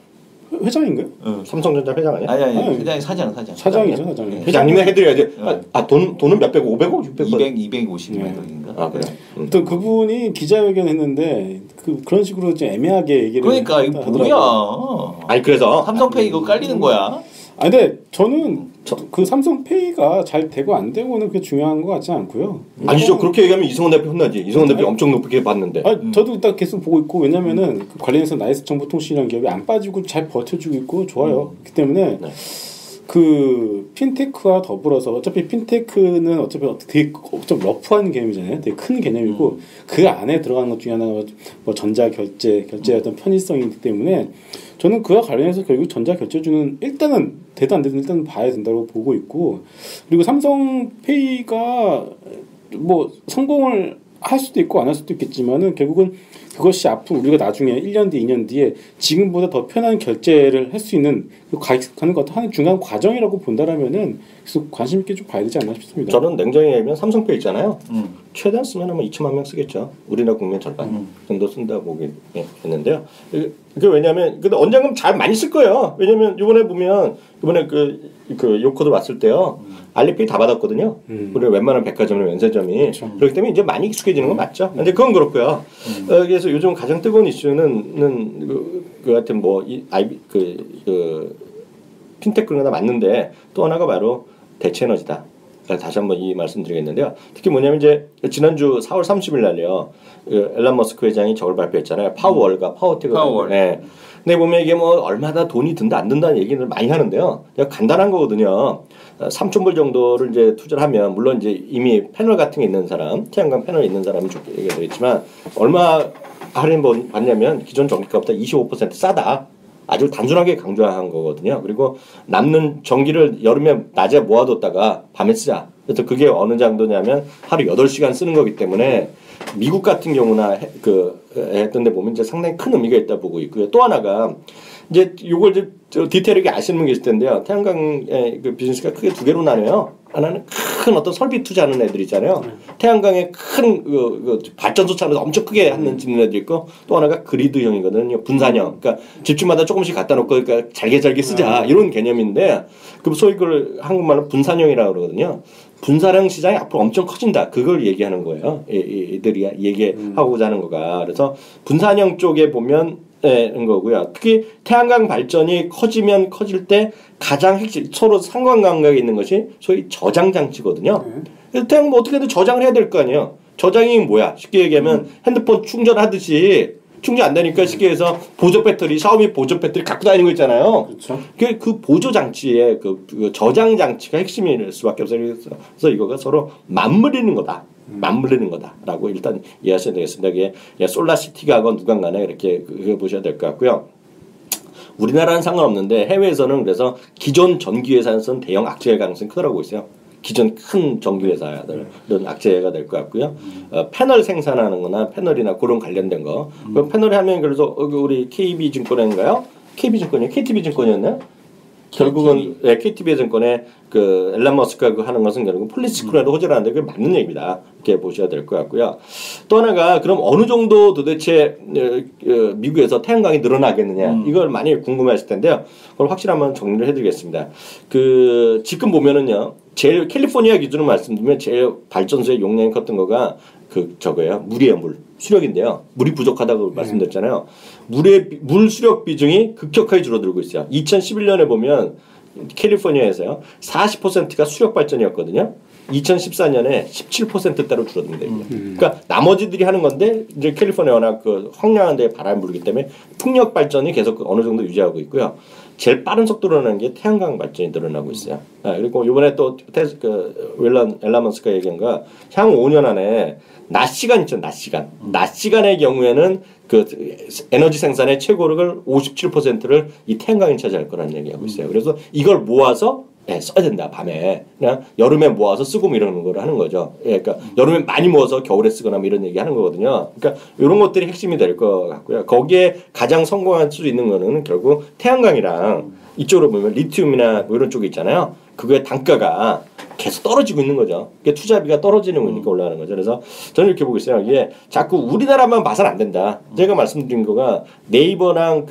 회장인가요? 삼성전자 회장 아니야? 아니 회장이 사장. 사장이죠, 사장. 회장님이 해드려야지. 돈은 몇백, 500억, 600억. 250만 원인가? 그래. 또 그분이 기자회견 했는데 그런 식으로 좀 애매하게 얘기를 그러니까 이거 뭐야? 아니 그래서 삼성페이 이거 깔리는 거야? 아 근데 저는 그 삼성페이가 잘 되고 안 되고는 그게 중요한 것 같지 않고요. 아니죠. 그렇게 얘기하면 이승원 대표 혼나지. 이승원 대표 엄청 높게 봤는데. 저도 일단 계속 보고 있고 왜냐면은 그 관련해서 나이스 정보통신이라는 기업이 안 빠지고 잘 버텨주고 있고 좋아요. 그렇기 때문에 그 핀테크와 더불어서 어차피 핀테크는 어차피 되게 좀 러프한 개념이잖아요. 되게 큰 개념이고 그 안에 들어가는 것 중에 하나가 뭐 전자 결제의 어떤 편의성이 있기 때문에 저는 그와 관련해서 결국 전자 결제주는 일단은 되든 안 되든 일단은 봐야 된다고 보고 있고 그리고 삼성페이가 뭐 성공을 할 수도 있고 안 할 수도 있겠지만은 결국은 그것이 앞으로 우리가 나중에 1년 뒤, 2년 뒤에 지금보다 더 편한 결제를 할 수 있는 가는 것 하는 중요한 과정이라고 본다라면은 계속 관심 있게 좀 봐야 되지 않나 싶습니다. 저는 냉정히 얘기하면 삼성페이 있잖아요. 최대한 쓰면 아마 2천만 명 쓰겠죠. 우리나라 국민 절반 정도 쓴다 보겠는데요. 그게 왜냐하면 근데 언젠가 잘 많이 쓸 거예요. 왜냐하면 이번에 보면 이번에 그 요코드 왔을 때요. 알리페이 다 받았거든요. 우리 웬만한 백화점이나 면세점이 그렇죠. 그렇기 때문에 이제 많이 익숙해지는 건 맞죠. 근데 그건 그렇고요. 그래서 요즘 가장 뜨거운 이슈는 그 하여튼 뭐 핀테크가 맞는데 또 하나가 바로 대체 에너지다. 다시 한번 이 말씀드리겠는데요. 특히 뭐냐면 이제 지난주 4월 30일 날요. 엘런 머스크 회장이 저걸 발표했잖아요. 파워월과 파워텍을. 파워월. 네. 근데 보면 이게 뭐 얼마나 돈이 든다 안 든다는 얘기를 많이 하는데요. 그냥 간단한 거거든요. 3,000불 정도를 이제 투자를 하면 물론 이제 이미 패널 같은 게 있는 사람, 태양광 패널 있는 사람은 좋게 얘기가 되겠지만 얼마 할인 받냐면 기존 전기가보다 25% 싸다. 아주 단순하게 강조한 거거든요. 그리고 남는 전기를 여름에 낮에 모아뒀다가 밤에 쓰자. 그래서 그게 어느 정도냐면 하루 8시간 쓰는 거기 때문에 미국 같은 경우나 했던 데 보면 이제 상당히 큰 의미가 있다 보고 있고요. 또 하나가 이제 요걸 이제 디테일하게 아시는 분 계실 텐데요. 태양광의 그 비즈니스가 크게 두 개로 나뉘어요. 하나는 큰 어떤 설비 투자하는 애들 있잖아요. 태양광에 큰 발전소 차면서 엄청 크게 하는 짓는 애들 있고 또 하나가 그리드형이거든요. 분산형. 그러니까 집집마다 조금씩 갖다 놓고 그러니까 잘게 쓰자 이런 개념인데 그 소위 그걸 한국말로 분산형이라고 그러거든요. 분산형 시장이 앞으로 엄청 커진다. 그걸 얘기하는 거예요. 이들이 얘기하고자 하는 거가. 그래서 분산형 쪽에 보면 는 거고요. 특히 태양광 발전이 커지면 커질 때 가장 핵심 서로 상관관계가 있는 것이 소위 저장 장치거든요. 그래서 태양광 뭐 어떻게든 저장을 해야 될 거 아니에요. 저장이 뭐야? 쉽게 얘기하면 핸드폰 충전하듯이 충전 안 되니까 쉽게 해서 보조 배터리, 샤오미 보조 배터리 갖고 다니는 거 있잖아요. 그렇죠. 그 보조 장치의 그 저장 장치가 핵심일 수밖에 없어요. 그래서 이거가 서로 맞물리는 거다라고 일단 이해하셔야 되겠습니다. 이게 솔라시티가건 누가 간에 이렇게 보셔야 될 것 같고요. 우리나라는 상관없는데 해외에서는 그래서 기존 전기회사에서는 대형 악재의 가능성이 크다고 있어요. 기존 큰 전기회사들은 악재가 될 것 같고요. 패널 생산하는 거나 패널이나 그런 관련된 거. 그럼 패널이 하면 그래서 우리 KB증권인가요? KB증권이요? KTB증권이었나요? 결국은 KTB 증권의 그 앨런 머스크가 그 하는 것은 결국 폴리티컬로 호재라는데 그게 맞는 얘기입니다. 이렇게 보셔야 될 것 같고요. 또 하나가 그럼 어느 정도 도대체 미국에서 태양광이 늘어나겠느냐 이걸 많이 궁금해하실 텐데요. 그걸 확실히 한번 정리를 해드리겠습니다. 그 지금 보면은요, 제일 캘리포니아 기준으로 말씀드리면 제일 발전소의 용량이 컸던 거가 그 저거예요. 물이에요, 물. 수력인데요. 물이 부족하다고 말씀드렸잖아요. 물 수력 비중이 급격하게 줄어들고 있어요. 2011년에 보면 캘리포니아에서요 40%가 수력 발전이었거든요. 2014년에 17%대로 줄어든 겁니다. 그러니까 나머지들이 하는 건데 이제 캘리포니아 워낙 그 황량한 데에 바람이 불기 때문에 풍력 발전이 계속 어느 정도 유지하고 있고요. 제일 빠른 속도로 늘어나는 게 태양광 발전이 늘어나고 있어요. 그리고 이번에 또 앨런 머스크가 얘기한 거 향후 5년 안에 낮 시간 있죠. 낮 시간의 경우에는 그 에너지 생산의 최고를 57%를 이 태양광이 차지할 거라는 얘기하고 있어요. 그래서 이걸 모아서 써야 된다. 밤에 그냥 여름에 모아서 쓰고 뭐 이러는 걸 하는 거죠. 그러니까 여름에 많이 모아서 겨울에 쓰거나 뭐 이런 얘기 하는 거거든요. 그러니까 이런 것들이 핵심이 될 것 같고요. 거기에 가장 성공할 수 있는 거는 결국 태양광이랑 이쪽으로 보면 리튬이나 뭐 이런 쪽에 있잖아요. 그거의 단가가 계속 떨어지고 있는 거죠. 그게 투자비가 떨어지는 거니까 올라가는 거죠. 그래서 저는 이렇게 보고 있어요. 이게 자꾸 우리나라만 봐서는 안 된다. 제가 말씀드린 거가 네이버랑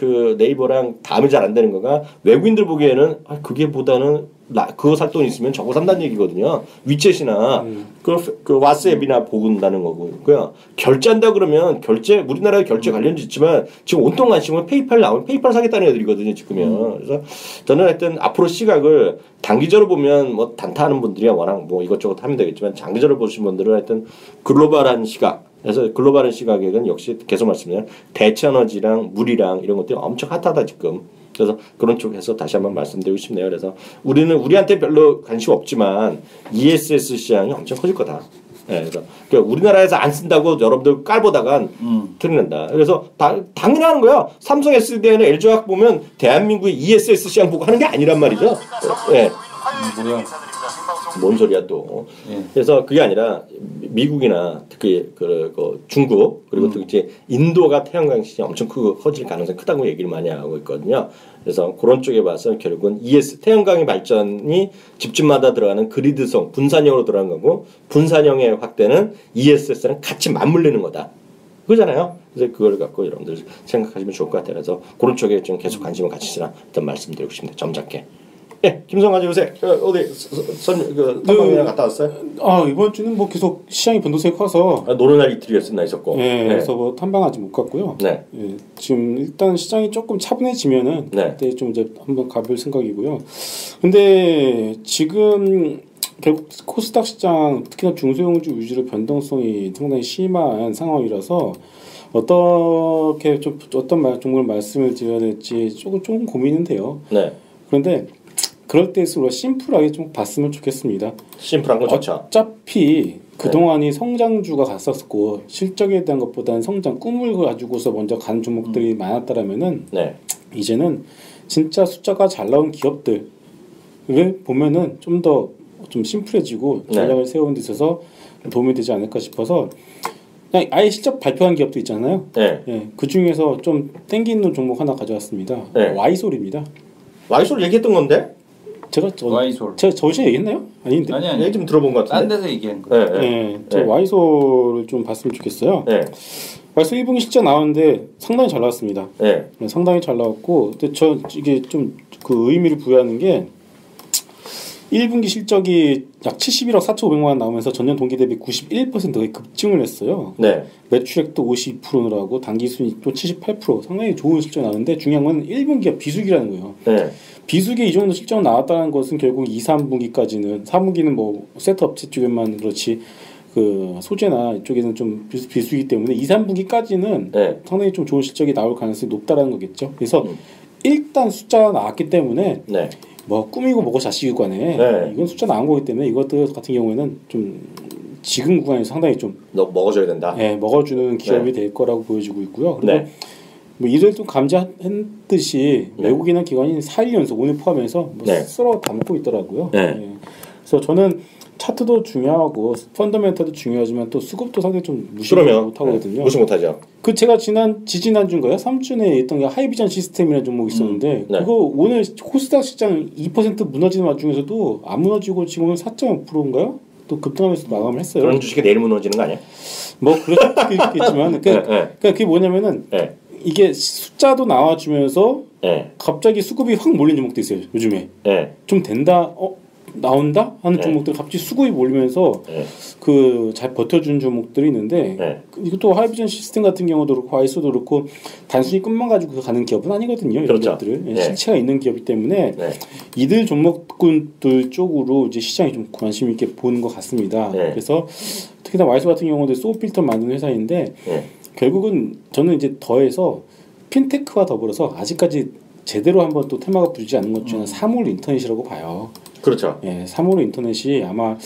다음에 잘 안 되는 거가 외국인들 보기에는 그게 보다는 그거 살 돈 있으면 저거 산다는 얘기거든요. 위챗이나 그 왓츠앱이나 보는다는 거고요. 결제한다 그러면 우리나라에 결제 관련도 있지만 지금 온통 관심은 페이팔 나오면 페이팔 사겠다는 애들이거든요. 지금은. 그래서 저는 하여튼 앞으로 시각을 단기적으로 보면 뭐 단타하는 분들이 워낙 뭐 이것저것 하면 되겠지만 장기적으로 보신 분들은 하여튼 글로벌한 시각. 그래서 글로벌한 시각에는 역시 계속 말씀드리면 대체에너지랑 물이랑 이런 것들이 엄청 핫하다 지금. 그래서 그런 쪽에서 다시 한번 말씀드리고 싶네요. 그래서 우리한테 별로 관심 없지만 ESS 시장이 엄청 커질 거다. 그래서 우리나라에서 안 쓴다고 여러분들 깔보다간 틀린다. 그래서 당연한 거야. 삼성 SDI나 LG화학 보면 대한민국의 ESS 시장 보고 하는 게 아니란 말이죠. 뭐야? 뭔 소리야 또. 그래서 그게 아니라 미국이나 특히 그 중국 그리고 또 이제 인도가 태양광 시장이 엄청 커질 가능성이 크다고 얘기를 많이 하고 있거든요. 그래서 그런 쪽에 봐서 결국은 태양광의 발전이 집집마다 들어가는 그리드성 분산형으로 들어간 거고 분산형의 확대는 ESS랑 같이 맞물리는 거다. 그거잖아요. 그래서 그걸 갖고 여러분들 생각하시면 좋을 것 같아요. 그래서 그런 쪽에 좀 계속 관심을 가지시라 일단 말씀드리고 싶습니다. 점잖게. 김성 가져오세요. 어디 탐방이랑 갔다 왔어요? 이번 주는 뭐 계속 시장이 변동성이 커서 노르날 이틀이었나 있었고. 그래서 뭐 탐방 아직 못 갔고요. 지금 일단 시장이 조금 차분해지면은 그때 좀 이제 한번 가볼 생각이고요. 근데 지금 결국 코스닥 시장 특히나 중소형주 위주로 변동성이 상당히 심한 상황이라서 어떻게 좀 어떤 종목을 말씀을 드려야 될지 조금 고민은 돼요. 그런데 그럴 때일수록 심플하게 좀 봤으면 좋겠습니다. 심플한 거 좋죠. 어차피 그동안이 성장주가 갔었고 실적에 대한 것보다는 꿈을 가지고서 먼저 간 종목들이 많았다라면은 이제는 진짜 숫자가 잘 나온 기업들을 보면은 좀 더 좀 심플해지고 전략을 세우는 데 있어서 도움이 되지 않을까 싶어서 그냥 아예 실적 발표한 기업도 있잖아요. 그 중에서 좀 땡기는 종목 하나 가져왔습니다. 와이솔입니다. 와이솔 얘기했던 건데? 제가 저번에 얘기했나요? 아닌데. 아니. 얘기 좀 들어본 것 같은데. 딴 데서 얘기한 거예요. 저 와이솔을 좀 봤으면 좋겠어요. 와이솔 1분기 실적 나왔는데 상당히 잘 나왔습니다. 상당히 잘 나왔고, 근데 이게 좀 그 의미를 부여하는 게 1분기 실적이 약 71억 4,500만 원 나오면서 전년 동기 대비 91%가 급증을 했어요. 매출액도 52% 늘어나고 당기순이익도 78% 상당히 좋은 실적 나왔는데 중요한 건 1분기가 비수기라는 거예요. 비수기 이 정도 실적 나왔다는 것은 결국 2, 3분기까지는 4분기는 뭐 세트 업체 쪽에만 그렇지 그 소재나 이쪽에는 좀 비수기 때문에 2, 3분기까지는 상당히 좀 좋은 실적이 나올 가능성이 높다라는 거겠죠. 그래서 일단 숫자가 나왔기 때문에 뭐 꿈이고 뭐고 자식이고 간에 이건 숫자 나온 거기 때문에 이것들 같은 경우에는 좀 지금 구간에서 상당히 좀 먹어줘야 된다. 먹어주는 기업이 될 거라고 보여지고 있고요. 그리고 뭐 이를 또 감지했듯이 외국인한 기관이 4일 연속 오늘 포함해서 쓸어 담고 있더라고요. 그래서 저는 차트도 중요하고 펀더멘탈도 중요하지만 또 수급도 상당히 좀 무시를 그러면 못하거든요. 무시 못하죠. 그 제가 지지난주인가요? 3주에 있던 게 하이비전 시스템이라는 종목이 있었는데 네. 그거 오늘 코스닥 시장 2% 무너지는 와중에서도 안 무너지고 지금 오늘 4.5%인가요? 또 급등하면서 마감을 했어요. 그런 주식이 내일 무너지는 거 아니야? 뭐 그럴 수도 있겠지만 그러니까 그게 뭐냐면은 이게 숫자도 나와주면서 갑자기 수급이 확 몰린 종목도 있어요. 요즘에 좀 된다, 나온다 하는 종목들 갑자기 수급이 몰리면서 그 잘 버텨준 종목들이 있는데 이것도 하이비전 시스템 같은 경우도 그렇고 아이소도 그렇고 단순히 끝만 가지고 가는 기업은 아니거든요. 이런 그렇죠. 기업들은 실체가 있는 기업이기 때문에 이들 종목군들 쪽으로 이제 시장이 좀 관심 있게 보는 것 같습니다. 그래서 특히나 와이소 같은 경우도 소필터 만드는 회사인데 결국은 저는 이제 더해서 핀테크와 더불어서 아직까지 제대로 한번 또 테마가 부르지 않는 것 중에 사물 인터넷이라고 봐요. 그렇죠. 사물 인터넷이 아마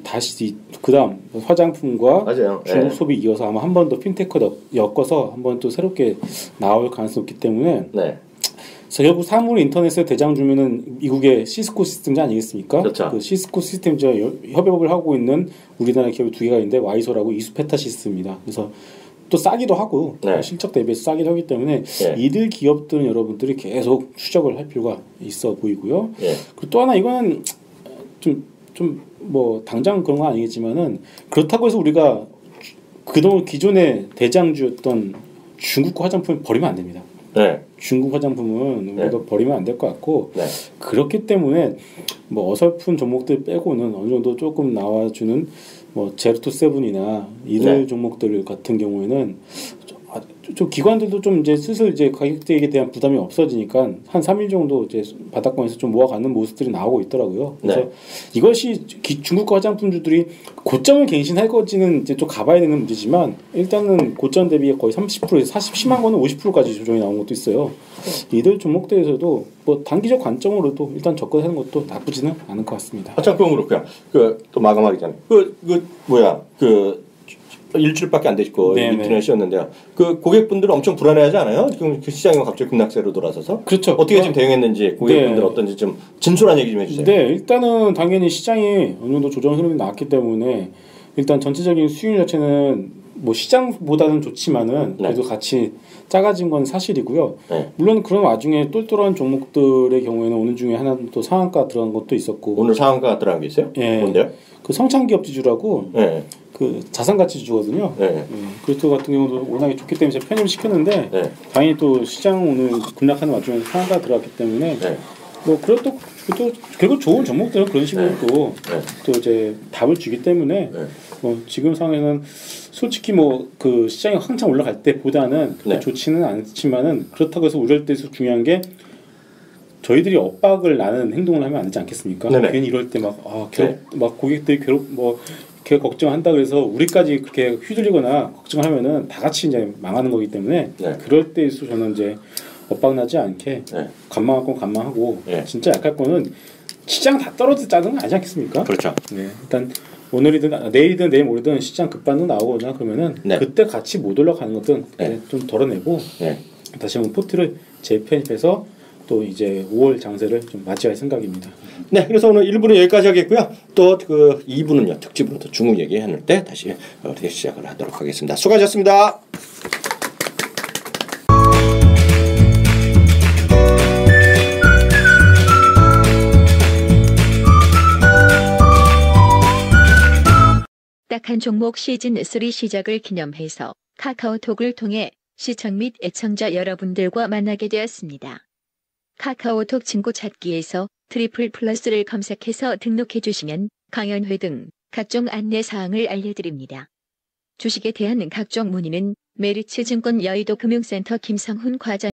다시 그다음 화장품과 맞아요. 중국 소비 이어서 아마 한 번 더 핀테크 엮어서 한 번 또 새롭게 나올 가능성이 있기 때문에 그래서 결국 사물 인터넷의 대장주면은 미국의 시스코 시스템즈 아니겠습니까? 그렇죠. 그 시스코 시스템즈 협업을 하고 있는 우리나라 기업이 두 개가 있는데 와이소라고 이수페타시스입니다. 그래서 또 싸기도 하고 실적 대비해서 싸기도 하기 때문에 이들 기업들은 여러분들이 계속 추적을 할 필요가 있어 보이고요. 그리고 또 하나 이거는 좀 뭐 당장 그런 건 아니겠지만은 그렇다고 해서 우리가 그동안 기존의 대장주였던 중국 화장품을 버리면 안 됩니다. 중국 화장품은 우리가 버리면 안 될 것 같고 그렇기 때문에 뭐 어설픈 종목들 빼고는 어느 정도 조금 나와주는 뭐 제로투 세븐이나 이들 종목들 같은 경우에는 좀 기관들도 좀 이제 슬슬 이제 가격대에 대한 부담이 없어지니까 한 3일 정도 이제 바닥권에서 좀 모아가는 모습들이 나오고 있더라고요. 그래서 이것이 중국 화장품주들이 고점을 갱신할 것지는 이제 좀 가봐야 되는 문제지만 일단은 고점 대비 거의 30%에서 10만 거는 50%까지 조정이 나온 것도 있어요. 이들 종목들에서도 뭐 단기적 관점으로도 일단 접근하는 것도 나쁘지는 않을 것 같습니다. 화장품은 그렇고요. 또 마감하기 전에 일주일밖에 안 되고 이틀을 쉬었는데요. 그 고객분들은 엄청 불안해하지 않아요? 지금 그 시장이 갑자기 급락세로 돌아서서 그렇죠. 어떻게 지금 대응했는지 고객분들 어떤지 좀 진솔한 얘기 좀 해주세요. 네, 일단은 당연히 시장이 어느 정도 조정 흐름이 나왔기 때문에 일단 전체적인 수익률 자체는 뭐 시장보다는 좋지만은 그래도 같이 작아진 건 사실이고요. 물론 그런 와중에 똘똘한 종목들의 경우에는 오늘 중에 하나 또 상한가 들어간 것도 있었고. 오늘 상한가 들어간 게 있어요? 뭔데요? 그 성창기업 지주라고 그 자산가치 지주거든요. 그것 같은 경우도 워낙에 좋기 때문에 제가 편입을 시켰는데 다행히 또 시장 오늘 급락하는 와중에 상한가 들어갔기 때문에 뭐 그것도 결국 좋은 종목들은 그런 식으로 또 이제 답을 주기 때문에 뭐 지금 상황에는 솔직히 뭐 그 시장이 한창 올라갈 때보다는 좋지는 않지만은 그렇다고 해서 우려할 때서 중요한 게 저희들이 엇박을 나는 행동을 하면 안 되지 않겠습니까? 괜히 이럴 때 막 고객들이 걱정한다 그래서 우리까지 그렇게 휘둘리거나 걱정하면은 다 같이 이제 망하는 거기 때문에 그럴 때일수 저는 이제 엇박 나지 않게 관망할 건 관망하고 진짜 약할 거는 시장 다 떨어져 짜는 거 아니지 않겠습니까? 그렇죠. 일단 오늘이든 내일이든 내일 모레든 시장 급반등 나오거나 그러면은 그때 같이 못 올라가는 것들은 좀 덜어내고 다시 한번 포트를 재편입해서 또 이제 5월 장세를 좀 맞이할 생각입니다. 네, 그래서 오늘 1부는 여기까지 하겠고요. 또 그 2부는요 특집으로 또 중국 얘기할 때 다시 어떻게 시작을 하도록 하겠습니다. 수고하셨습니다. 딱 한 종목 시즌3 시작을 기념해서 카카오톡을 통해 시청 및 애청자 여러분들과 만나게 되었습니다. 카카오톡 친구 찾기에서 트리플+를 검색해서 등록해 주시면 강연회 등 각종 안내 사항을 알려드립니다. 주식에 대한 각종 문의는 메리츠 증권 여의도 금융센터 김성훈 과장